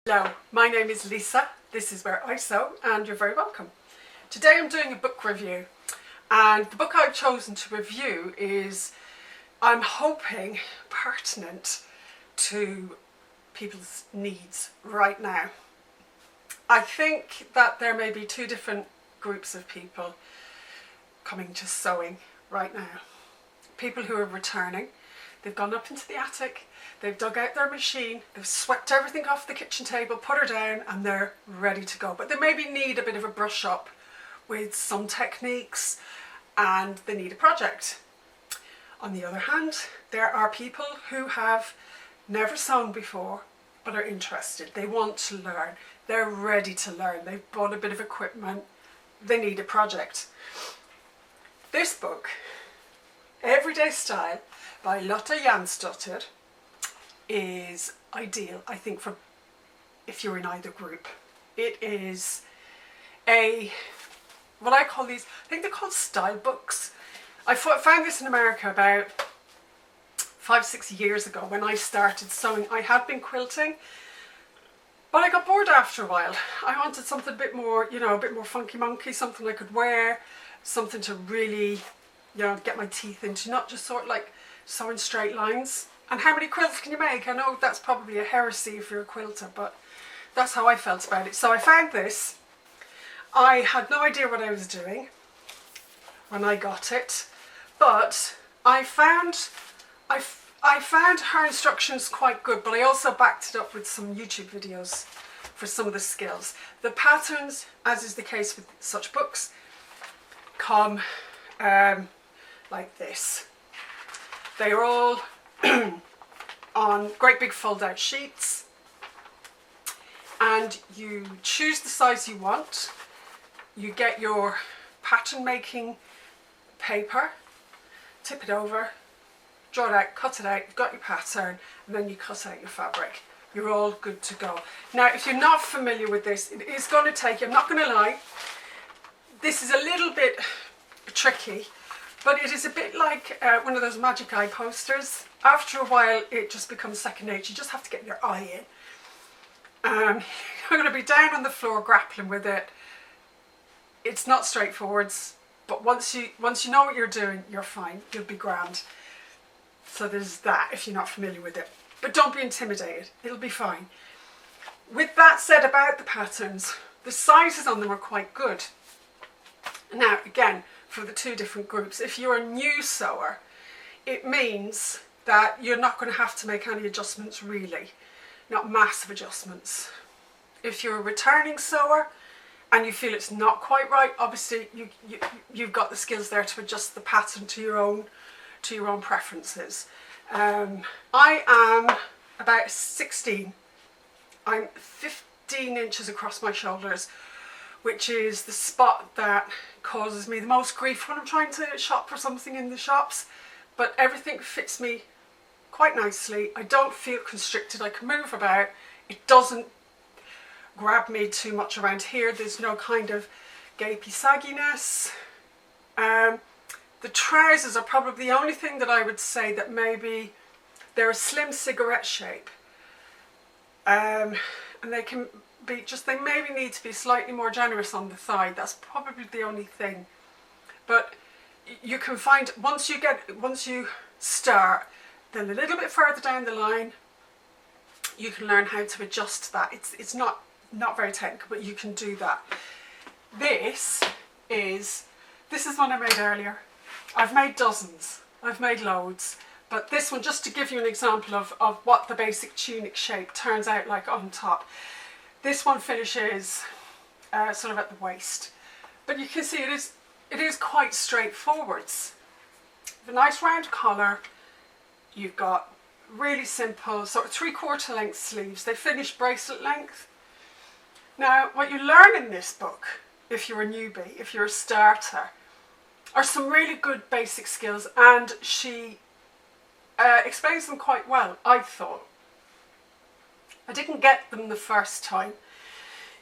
Hello, my name is Lisa, this is Where I Sew, and you're very welcome. Today I'm doing a book review, and the book I've chosen to review is, I'm hoping, pertinent to people's needs right now. I think that there may be two different groups of people coming to sewing right now. People who are returning. They've gone up into the attic, they've dug out their machine, they've swept everything off the kitchen table, put her down, and they're ready to go. But they maybe need a bit of a brush up with some techniques, and they need a project. On the other hand, there are people who have never sewn before but are interested. They want to learn, they're ready to learn, they've bought a bit of equipment, they need a project. This book, Eveyrday Style by Lotta Jansdottir, is ideal, I think, for if you're in either group. It is what I call these, I think they're called style books. I found this in America about 5-6 years ago when I started sewing. I had been quilting, but I got bored after a while. I wanted something a bit more, you know, a bit more funky monkey, something I could wear, something to really, you know, get my teeth into, not just sort of like sewing straight lines. And how many quilts can you make? I know that's probably a heresy if you're a quilter, but that's how I felt about it. So I found this. I had no idea what I was doing when I got it, but I found her instructions quite good, but I also backed it up with some YouTube videos for some of the skills. The patterns, as is the case with such books, come like this. They are all on great big fold out sheets, and you choose the size you want. You get your pattern making paper, tip it over, draw it out, cut it out, you've got your pattern, and then you cut out your fabric. You're all good to go. Now, if you're not familiar with this, it is going to take you, I'm not going to lie, this is a little bit tricky, but it is a bit like one of those magic eye posters. After a while, it just becomes second nature. You just have to get your eye in. You're going to be down on the floor grappling with it. It's not straightforward, but once you know what you're doing, you're fine. You'll be grand. So there's that if you're not familiar with it. But don't be intimidated. It'll be fine. With that said about the patterns, the sizes on them are quite good. Now, again, for the two different groups, if you're a new sewer, it means that you're not going to have to make any adjustments really, not massive adjustments. If you're a returning sewer and you feel it's not quite right, obviously you've got the skills there to adjust the pattern to your own preferences. I am about 16. I'm 15 inches across my shoulders, which is the spot that causes me the most grief when I'm trying to shop for something in the shops. But everything fits me quite nicely. I don't feel constricted. I can move about. It doesn't grab me too much around here. There's no kind of gapey sagginess. The trousers are probably the only thing that I would say that maybe they're a slim cigarette shape. And they can be they maybe need to be slightly more generous on the thigh. That's probably the only thing. But you can find, once you start, then a little bit further down the line, you can learn how to adjust that. It's not very technical, but you can do that. This is one I made earlier. I've made dozens, I've made loads, but this one, just to give you an example of what the basic tunic shape turns out like on top. This one finishes sort of at the waist, but you can see it is quite straightforward. With a nice round collar, you've got really simple sort of 3/4 length sleeves. They finish bracelet length. Now, what you learn in this book, if you're a newbie, if you're a starter, are some really good basic skills, and she explains them quite well, I thought. I didn't get them the first time.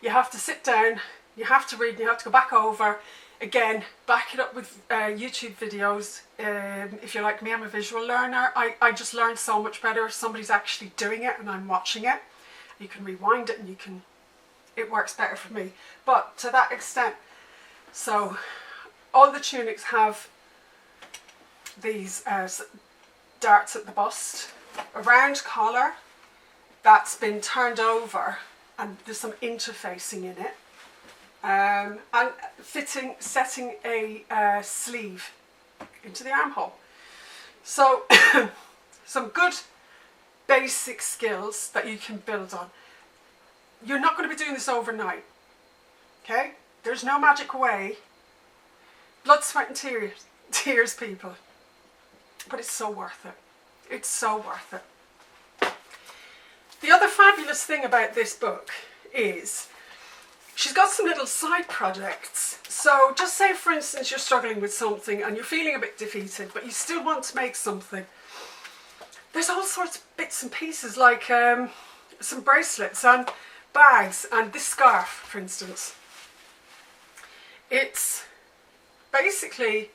You have to sit down, you have to read, you have to go back over. Again, back it up with YouTube videos. If you're like me, I'm a visual learner. I just learn so much better if somebody's actually doing it and I'm watching it. You can rewind it and it works better for me. But to that extent, so all the tunics have these darts at the bust, a round collar that's been turned over and there's some interfacing in it, and setting a sleeve into the armhole. So some good basic skills that you can build on. You're not going to be doing this overnight, okay? There's no magic way. Blood, sweat and tears, people. But it's so worth it. It's so worth it. The other fabulous thing about this book is she's got some little side projects. So just say, for instance, you're struggling with something and you're feeling a bit defeated, but you still want to make something. There's all sorts of bits and pieces, like some bracelets and bags, and this scarf, for instance. It's basically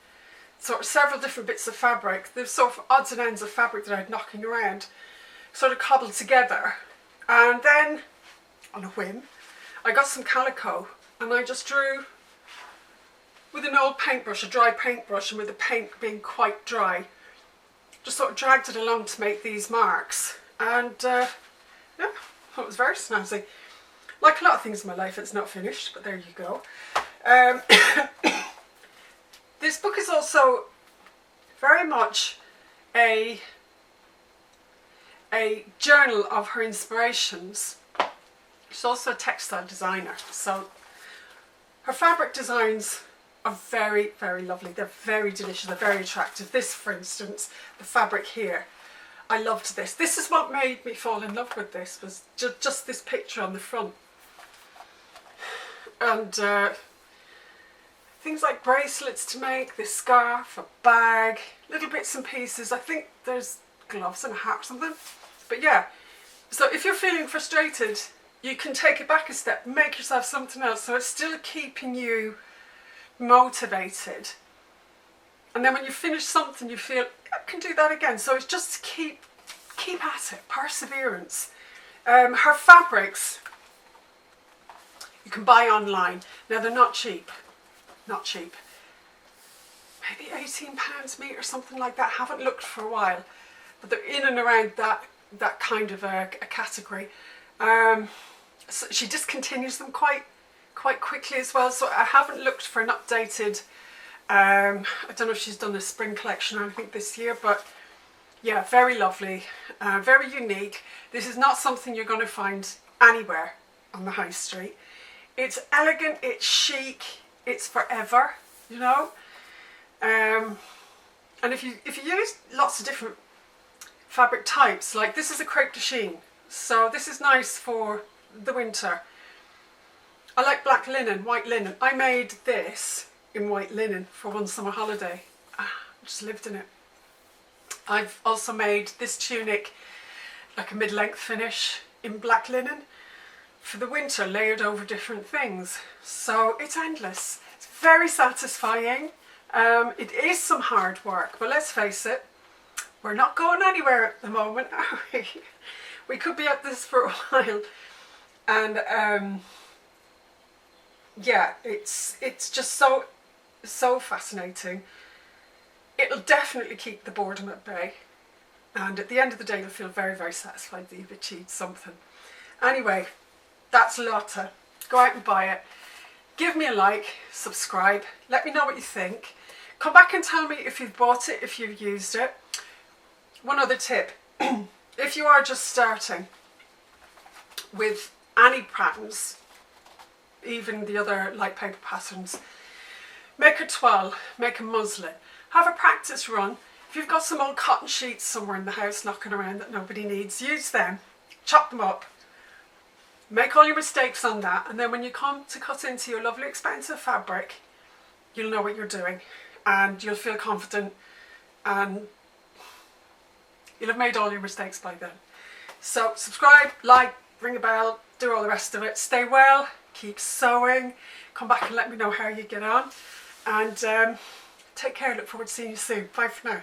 sort of several different bits of fabric. There's sort of odds and ends of fabric that I had knocking around, sort of cobbled together. And then, on a whim, I got some calico and I just drew with an old paintbrush, a dry paintbrush, and with the paint being quite dry, just sort of dragged it along to make these marks. And yeah, it was very snazzy. Like a lot of things in my life, it's not finished, but there you go. This book is also very much a journal of her inspirations. She's also a textile designer, so her fabric designs are very, very lovely. They're very delicious, they're very attractive. This, for instance, the fabric here, I loved this. This is what made me fall in love with this, was just this picture on the front. And things like bracelets to make, this scarf, a bag, little bits and pieces. I think there's gloves and a hat or something. But yeah, so if you're feeling frustrated, you can take it back a step, make yourself something else, so it's still keeping you motivated. And then when you finish something, you feel, I can do that again. So it's just to keep at it, perseverance. Her fabrics, you can buy online. Now they're not cheap. Not cheap. Maybe £18 metre or something like that. Haven't looked for a while, but they're in and around that kind of a category. So she discontinues them quite quickly as well. So I haven't looked for an updated. I don't know if she's done a spring collection or anything this year, but yeah, very lovely, very unique. This is not something you're going to find anywhere on the high street. It's elegant. It's chic. It's forever, you know. And if you use lots of different fabric types, like this is a crepe de chine, so this is nice for the winter. I like black linen, white linen. I made this in white linen for one summer holiday. I just lived in it. I've also made this tunic, like a mid-length finish, in black linen for the winter, layered over different things. So it's endless. It's very satisfying. It is some hard work, but let's face it, we're not going anywhere at the moment, are we? We could be at this for a while. And yeah, it's just so fascinating. It'll definitely keep the boredom at bay, and at the end of the day you'll feel very, very satisfied that you've achieved something. Anyway, that's Lotta. Go out and buy it. Give me a like, subscribe, let me know what you think. Come back and tell me if you've bought it, if you've used it. One other tip, if you are just starting with any patterns, even the other light paper patterns, make a toile, make a muslin. Have a practice run. If you've got some old cotton sheets somewhere in the house knocking around that nobody needs, use them, chop them up, make all your mistakes on that, and then when you come to cut into your lovely expensive fabric, you'll know what you're doing and you'll feel confident and you'll have made all your mistakes by then. So subscribe, like, ring a bell, do all the rest of it. Stay well, keep sewing, come back and let me know how you get on, and take care. Look forward to seeing you soon. Bye for now.